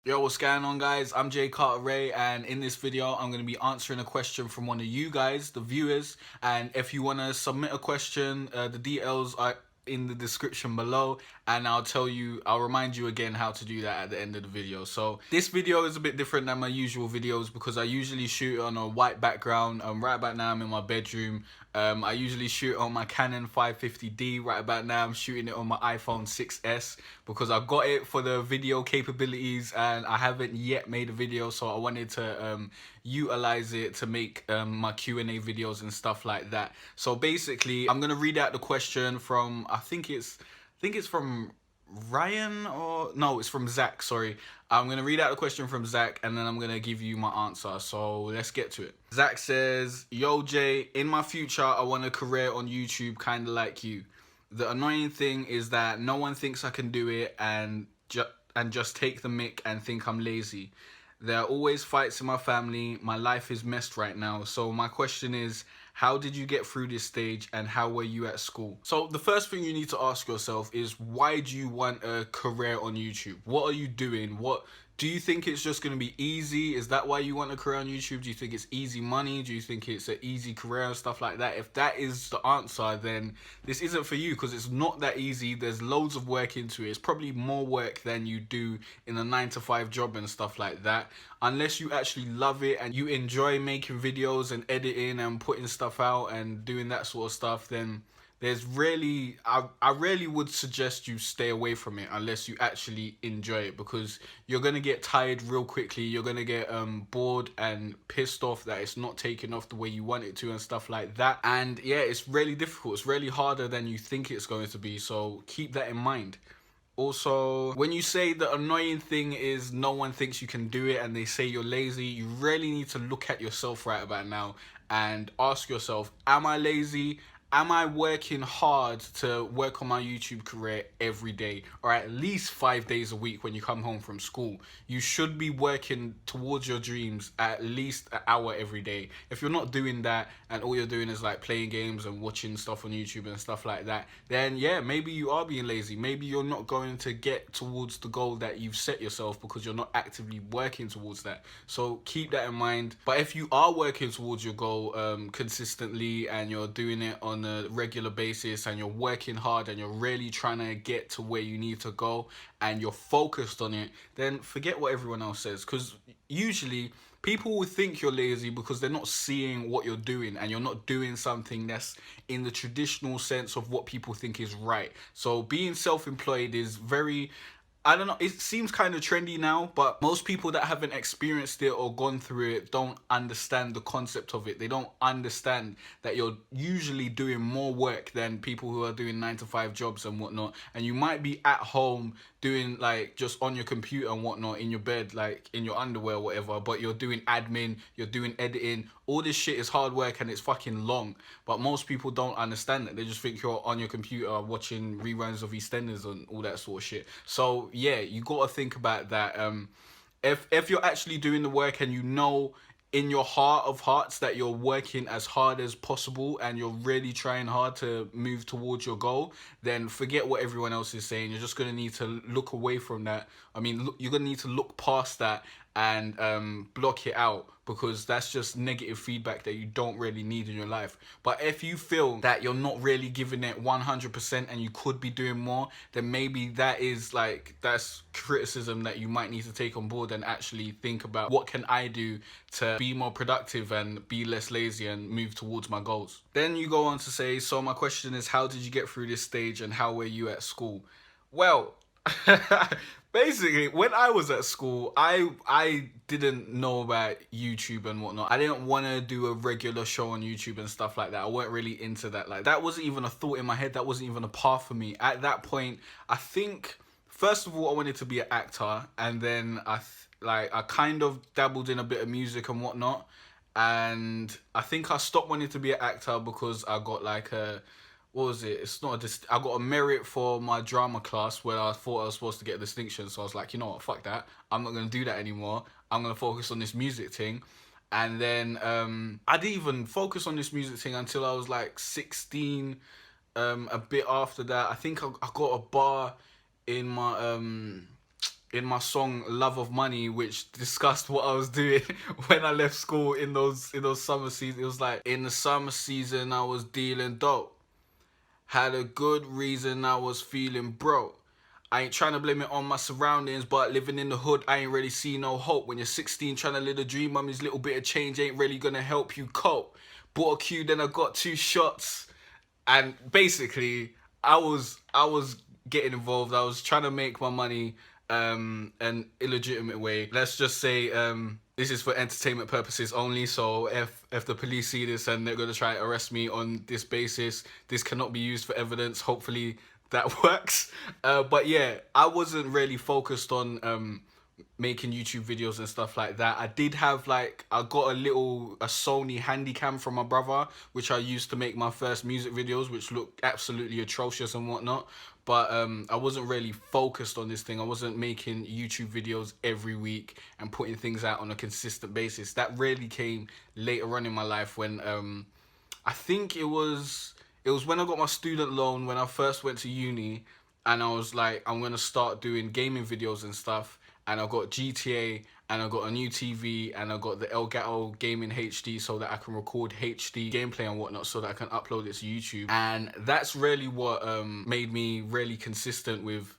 Yo, what's going on, guys? I'm Jay Carter Ray, and in this video I'm going to be answering a question from one of you guys, the viewers. And if you want to submit a question, the details are in the description below, and I'll remind you again how to do that at the end of the video. So this video is a bit different than my usual videos because I usually shoot on a white background. Right about now I'm in my bedroom. I usually shoot on my Canon 550D. Right about now I'm shooting it on my iPhone 6s because I got it for the video capabilities and I haven't yet made a video, so I wanted to utilize it to make my Q&A videos and stuff like that. So basically I'm gonna read out the question from I think it's from Ryan, or no, it's from Zach, sorry. I'm gonna read out the question from Zach and then I'm gonna give you my answer. So let's get to it. Zach says, "Yo Jay, in my future I want a career on YouTube kinda like you. The annoying thing is that no one thinks I can do it and just take the mic and think I'm lazy. There are always fights in my family. My life is messed right now. So my question is, how did you get through this stage and how were you at school?" So the first thing you need to ask yourself is, why do you want a career on YouTube? What are you doing? What do you think it's just going to be easy? Is that why you want a career on YouTube? Do you think it's easy money? Do you think it's an easy career and stuff like that? If that is the answer, then this isn't for you because it's not that easy. There's loads of work into it. It's probably more work than you do in a 9 to 5 job and stuff like that. Unless you actually love it and you enjoy making videos and editing and putting stuff out and doing that sort of stuff, then there's really I really would suggest you stay away from it unless you actually enjoy it, because you're gonna get tired real quickly. You're gonna get bored and pissed off that it's not taking off the way you want it to and stuff like that. And yeah, it's really difficult. It's really harder than you think it's going to be, so keep that in mind. Also, when you say the annoying thing is no one thinks you can do it and they say you're lazy, you really need to look at yourself right about now and ask yourself, am I lazy? Am I working hard to work on my YouTube career every day, or at least 5 days a week when you come home from school? You should be working towards your dreams at least an hour every day. If you're not doing that and all you're doing is like playing games and watching stuff on YouTube and stuff like that, then yeah, maybe you are being lazy. Maybe you're not going to get towards the goal that you've set yourself because you're not actively working towards that. So keep that in mind. But if you are working towards your goal consistently and you're doing it on a regular basis and you're working hard and you're really trying to get to where you need to go and you're focused on it, then forget what everyone else says, because usually people will think you're lazy because they're not seeing what you're doing and you're not doing something that's in the traditional sense of what people think is right. So being self-employed is very, I don't know, it seems kind of trendy now, but most people that haven't experienced it or gone through it don't understand the concept of it. They don't understand that you're usually doing more work than people who are doing 9 to 5 jobs and whatnot. And you might be at home doing like just on your computer and whatnot in your bed, like in your underwear or whatever, but you're doing admin, you're doing editing. All this shit is hard work and it's fucking long. But most people don't understand that. They just think you're on your computer watching reruns of EastEnders and all that sort of shit. So yeah, you gotta think about that. If you're actually doing the work and you know in your heart of hearts that you're working as hard as possible and you're really trying hard to move towards your goal, then forget what everyone else is saying. You're just going to need to look away from that. I mean, you're going to need to look past that and block it out, because that's just negative feedback that you don't really need in your life. But if you feel that you're not really giving it 100% and you could be doing more, then maybe that's criticism that you might need to take on board and actually think about, what can I do to be more productive and be less lazy and move towards my goals. Then you go on to say, so my question is, how did you get through this stage and how were you at school? Well, basically, when I was at school, I didn't know about YouTube and whatnot. I didn't want to do a regular show on YouTube and stuff like that. I weren't really into that. Like, that wasn't even a thought in my head. That wasn't even a path for me. At that point, I think, first of all, I wanted to be an actor, and then I kind of dabbled in a bit of music and whatnot. And I think I stopped wanting to be an actor because I got like a, what was it? It's not a I got a merit for my drama class where I thought I was supposed to get a distinction. So I was like, you know what, fuck that. I'm not gonna do that anymore. I'm gonna focus on this music thing. And then I didn't even focus on this music thing until I was like 16. A bit after that, I think I got a bar in my in my song Love of Money, which discussed what I was doing when I left school in those summer seasons. It was like, in the summer season I was dealing dope. Had a good reason I was feeling broke. I ain't trying to blame it on my surroundings, but living in the hood, I ain't really see no hope. When you're 16 trying to live a dream, mummy's little bit of change ain't really gonna help you cope. Bought a Q, then I got 2 shots. And basically, I was getting involved. I was trying to make my money an illegitimate way. Let's just say this is for entertainment purposes only. So if the police see this and they're gonna try to arrest me on this basis, this cannot be used for evidence. Hopefully that works. But yeah, I wasn't really focused on making YouTube videos and stuff like that. I did have like, I got a Sony Handycam from my brother, which I used to make my first music videos, which looked absolutely atrocious and whatnot. But I wasn't really focused on this thing. I wasn't making YouTube videos every week and putting things out on a consistent basis. That really came later on in my life when I think it was when I got my student loan when I first went to uni, and I was like, I'm gonna start doing gaming videos and stuff. And I got GTA, and I got a new TV, and I got the Elgato Gaming HD so that I can record HD gameplay and whatnot so that I can upload it to YouTube. And that's really what made me really consistent with...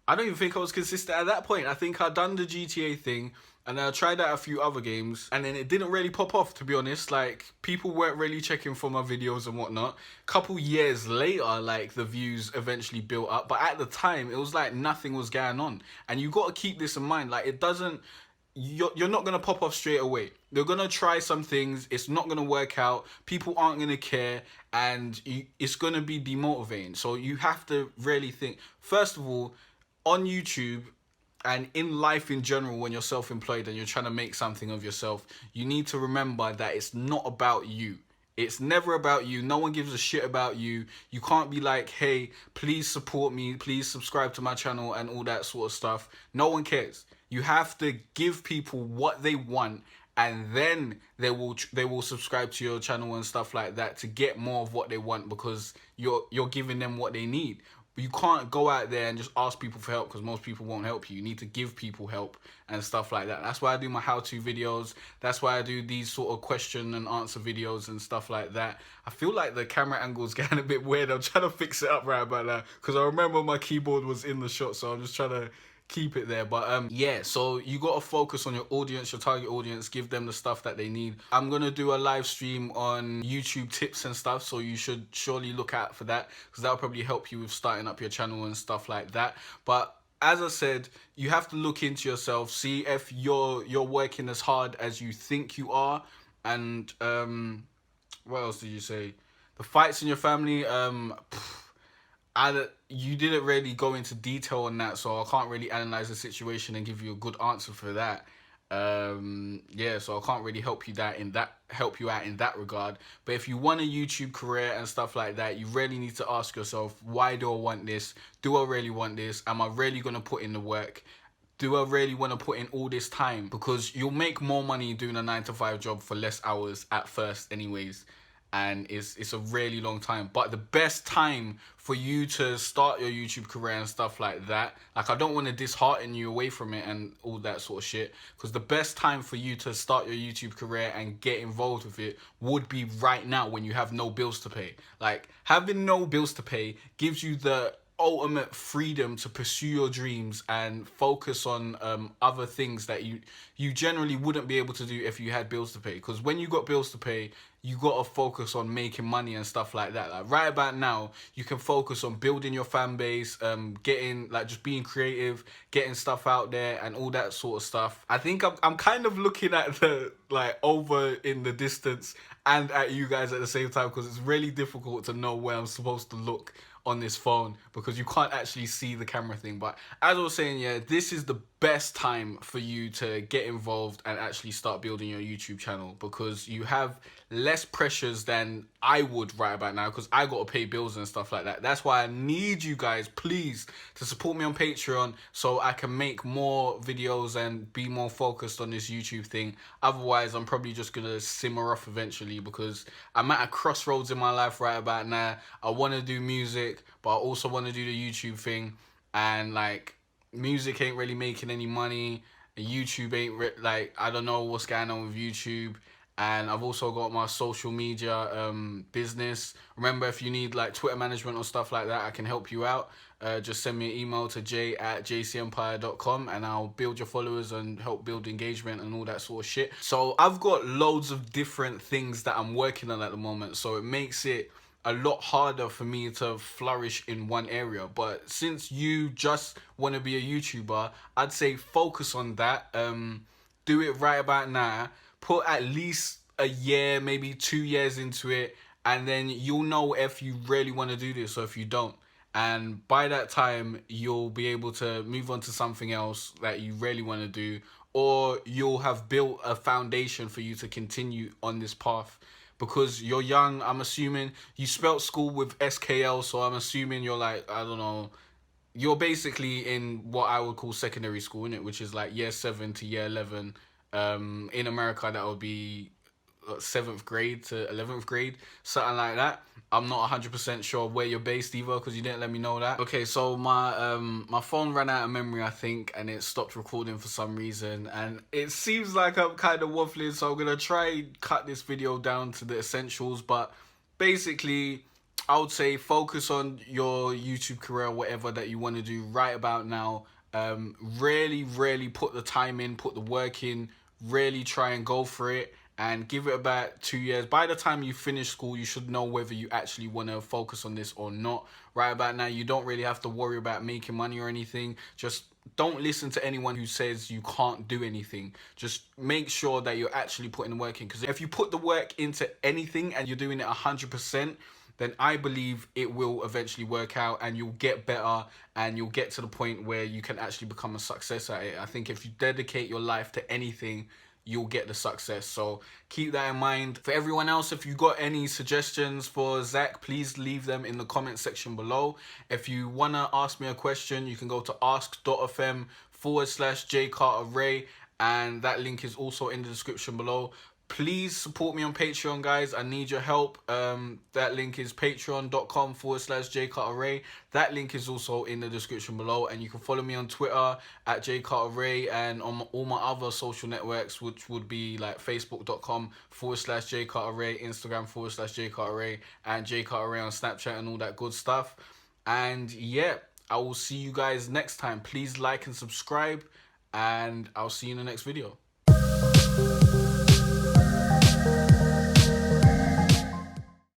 I don't even think I was consistent at that point. I think I'd done the GTA thing, and then I tried out a few other games, and then it didn't really pop off, to be honest. Like, people weren't really checking for my videos and whatnot. Couple years later, like, the views eventually built up, but at the time, it was like nothing was going on. And you got to keep this in mind. Like, it doesn't... You're not going to pop off straight away. They're going to try some things. It's not going to work out. People aren't going to care, and it's going to be demotivating. So you have to really think. First of all, on YouTube and in life in general, when you're self-employed and you're trying to make something of yourself, you need to remember that it's not about you. It's never about you. No one gives a shit about you. You can't be like, hey, please support me, please subscribe to my channel and all that sort of stuff. No one cares. You have to give people what they want, and then they will subscribe to your channel and stuff like that to get more of what they want, because you're giving them what they need. You can't go out there and just ask people for help, because most people won't help you. You need to give people help and stuff like that. That's why I do my how-to videos. That's why I do these sort of question and answer videos and stuff like that. I feel like the camera angle's getting a bit weird. I'm trying to fix it up right about now, because I remember my keyboard was in the shot, so I'm just trying to keep it there. But yeah, so you got to focus on your audience, your target audience, give them the stuff that they need. I'm gonna do a live stream on YouTube tips and stuff, so you should surely look out for that, because that'll probably help you with starting up your channel and stuff like that. But as I said, you have to look into yourself, see if you're working as hard as you think you are. And what else did you say? The fights in your family, you didn't really go into detail on that, so I can't really analyze the situation and give you a good answer for that. Yeah, so I can't really help you out in that regard. But if you want a YouTube career and stuff like that, you really need to ask yourself, why do I want this? Do I really want this? Am I really gonna put in the work? Do I really want to put in all this time? Because you'll make more money doing a 9-to-5 job for less hours at first anyways, and it's a really long time. But the best time for you to start your YouTube career and stuff like that, like, I don't want to dishearten you away from it and all that sort of shit, because the best time for you to start your YouTube career and get involved with it would be right now, when you have no bills to pay. Like, having no bills to pay gives you the ultimate freedom to pursue your dreams and focus on other things that you generally wouldn't be able to do if you had bills to pay. Because when you got bills to pay, you got to focus on making money and stuff like that. Like, right about now, you can focus on building your fan base, getting, like, just being creative, getting stuff out there and all that sort of stuff. I think I'm kind of looking at the, like, over in the distance and at you guys at the same time, because it's really difficult to know where I'm supposed to look on this phone, because you can't actually see the camera thing. But as I was saying, yeah, this is the best time for you to get involved and actually start building your YouTube channel, because you have less pressures than I would right about now, because I got to pay bills and stuff like that. That's why I need you guys, please, to support me on Patreon so I can make more videos and be more focused on this YouTube thing. Otherwise, I'm probably just gonna simmer off eventually, because I'm at a crossroads in my life right about now. I want to do music, but I also want to do the YouTube thing, and, like, music ain't really making any money. YouTube ain't like, I don't know what's going on with YouTube. And I've also got my social media business. Remember, if you need like Twitter management or stuff like that, I can help you out. Just send me an email to j@jcempire.com and I'll build your followers and help build engagement and all that sort of shit. So I've got loads of different things that I'm working on at the moment, so it makes it a lot harder for me to flourish in one area. But since you just want to be a YouTuber, I'd say focus on that. Do it right about now. Put at least a year, maybe 2 years into it, and then you'll know if you really want to do this or if you don't. And by that time, you'll be able to move on to something else that you really want to do, or you'll have built a foundation for you to continue on this path. Because you're young, I'm assuming you spelt school with SKL, so I'm assuming you're like, I don't know, you're basically in what I would call secondary school, innit? Which is like year 7 to year 11. In America, that would be 7th grade to 11th grade, something like that. I'm not 100% sure where you're based either, because you didn't let me know that. Okay, so my phone ran out of memory, I think, and it stopped recording for some reason, and it seems like I'm kind of waffling, so I'm gonna try cut this video down to the essentials. But basically, I would say focus on your YouTube career, whatever that you want to do right about now. Really put the time in, put the work in, really try and go for it, and give it about 2 years. By the time you finish school, you should know whether you actually want to focus on this or not. Right about now, you don't really have to worry about making money or anything. Just don't listen to anyone who says you can't do anything. Just make sure that you're actually putting the work in, because if you put the work into anything and you're doing it 100%, then I believe it will eventually work out and you'll get better and you'll get to the point where you can actually become a success at it. I think if you dedicate your life to anything, you'll get the success. So keep that in mind. For everyone else, if you got any suggestions for Zach, please leave them in the comment section below. If you want to ask me a question, you can go to ask.fm/jcarterray, and that link is also in the description below. Please support me on Patreon, guys. I need your help. That link is patreon.com/jcarterray. That link is also in the description below. And you can follow me on Twitter at jcarterray, and on all my other social networks, which would be like facebook.com/jcarterray, Instagram/jcarterray, and jcarterray on Snapchat and all that good stuff. And yeah, I will see you guys next time. Please like and subscribe, and I'll see you in the next video.